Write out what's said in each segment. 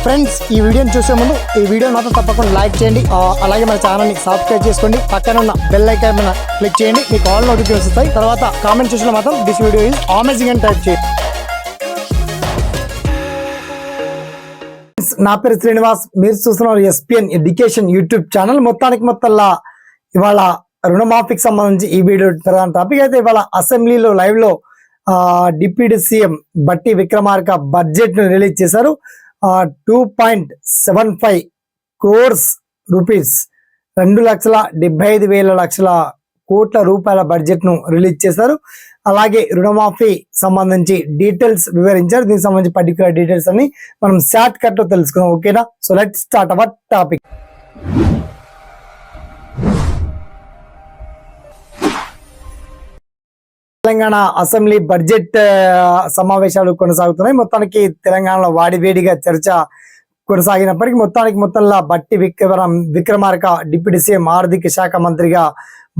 Friends ఈ వీడియోని చూసే ముందు ఈ వీడియో మాత్రం తప్పకుండా లైక్ చేయండి, అలాగే మన ఛానల్ని సబ్స్క్రైబ్ చేసుకోండి, పక్కన ఉన్న బెల్ ఐకాన్ మీద క్లిక్ చేయండి, మీకు ఆల్ నోటిఫికేషన్స్ వస్తాయి. తర్వాత కామెంట్ సెక్షన్లో మాత్రం దిస్ వీడియో ఈజ్ అమేజింగ్ అని టైప్ చేయండి. నా పేరు శ్రీనివాస్, మీరు చూస్తున్నారు ఎస్పిఎన్ ఎడ్యుకేషన్ యూట్యూబ్ ఛానల్. మొత్తంలా ఇవాళ రుణమాఫీకి సంబంధించి ఈ వీడియో ప్రధాన టాపిక్ అయితే ఇవాళ అసెంబ్లీలో లైవ్ లో డిప్యూటీ సీఎం బట్టి విక్రమార్క బడ్జెట్ ను రిలీజ్ చేశారు. 2.75 crores రూపీస్ 2,75,00,000 కోట్ల రూపాయల బడ్జెట్ ను రిలీజ్ చేశారు. అలాగే రుణమాఫీ సంబంధించి డీటెయిల్స్ వివరించారు. దీనికి సంబంధించి పర్టికులర్ డీటెయిల్స్ అన్ని మనం షార్ట్ కట్ లో తెలుసుకుందాం. ఓకేనా? So let's start our topic. Telangana assembly budget సమావేశాలు కొనసాగుతున్నాయి. మొత్తానికి తెలంగాణలో వాడివేడిగా చర్చ కొనసాగినప్పటికీ మొత్తంలో బట్టి విక్రమార్క డిప్యూటీ సీఎం ఆర్థిక శాఖ మంత్రిగా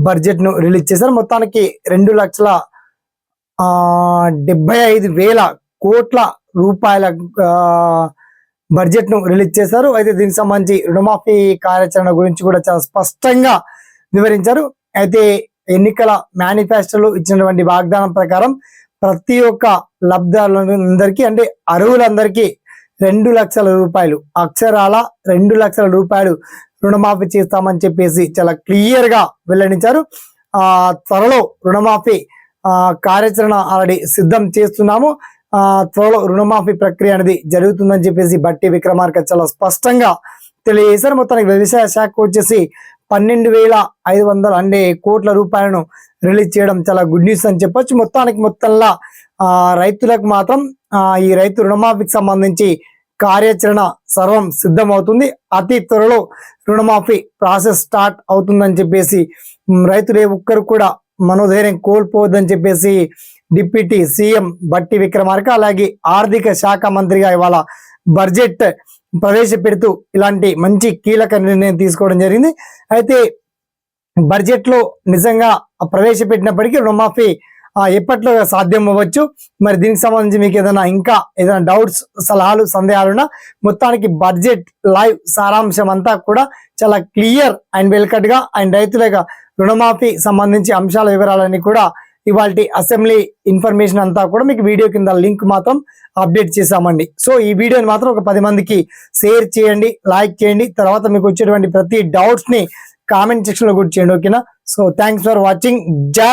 బడ్జెట్ ను రిలీజ్ చేశారు. మొత్తానికి 2,75,000 కోట్ల రూపాయల బడ్జెట్ ను రిలీజ్ చేశారు. అయితే దీనికి సంబంధించి రుణమాఫీ కార్యాచరణ గురించి కూడా చాలా స్పష్టంగా వివరించారు. అయితే ఎన్నికల మేనిఫెస్టోలో ఇచ్చినటువంటి వాగ్దానం ప్రకారం ప్రతి ఒక్క లబ్ధిదారులందరికీ అంటే అర్హులందరికీ 2 లక్షల రూపాయలు, అక్షరాల 2 లక్షల రూపాయలు రుణమాఫీ చేస్తామని చెప్పేసి చాలా క్లియర్ గా వెల్లడించారు. త్వరలో రుణమాఫీ కార్యాచరణ ఆల్రెడీ సిద్ధం చేస్తున్నాము. త్వరలో రుణమాఫీ ప్రక్రియ అనేది జరుగుతుందని చెప్పేసి బట్టి విక్రమార్క చాలా స్పష్టంగా తెలియజేశారు. మొత్తానికి వ్యవసాయ శాఖ వచ్చేసి 12,500 కోట్ల రూపాయలను రిలీజ్ చేయడం చాలా గుడ్ న్యూస్ అని చెప్పొచ్చు. మొత్తంలో రైతులకు మాత్రం ఈ రైతు రుణమాఫీకి సంబంధించి కార్యాచరణ సర్వం సిద్ధం అవుతుంది. అతి త్వరలో రుణమాఫీ ప్రాసెస్ స్టార్ట్ అవుతుందని చెప్పేసి రైతులు ఏ ఒక్కరు కూడా మనోధైర్యం కోల్పోవద్దని చెప్పేసి డిప్యూటీ సీఎం బట్టి విక్రమార్క అలాగే ఆర్థిక శాఖ మంత్రిగా ఇవాళ బడ్జెట్ ప్రవేశపెడుతూ ఇలాంటి మంచి కీలక నిర్ణయం తీసుకోవడం జరిగింది. అయితే బడ్జెట్ లో నిజంగా ప్రవేశపెట్టినప్పటికీ రుణమాఫీ ఎప్పట్లో సాధ్యం అవ్వచ్చు. మరి దీనికి సంబంధించి మీకు ఏదైనా డౌట్స్, సలహాలు, సందేహాలున్నా మొత్తానికి బడ్జెట్ లైవ్ సారాంశం అంతా కూడా చాలా క్లియర్ అండ్ వెల్ కట్ గా అండ్ రైతుల రుణమాఫీ సంబంధించి అంశాల వివరాలన్నీ కూడా ఇవాళ అసెంబ్లీ ఇన్ఫర్మేషన్ అంతా కూడా మీకు వీడియో కింద లింక్ మాత్రం అప్డేట్ చేసామండి. సో ఈ వీడియోని మాత్రం ఒక 10 మందికి షేర్ చేయండి, లైక్ చేయండి. తర్వాత మీకు వచ్చేటువంటి ప్రతి డౌట్స్ ని కామెంట్ సెక్షన్ లో కూడా చేయండి. ఓకేనా? So thanks for watching. జై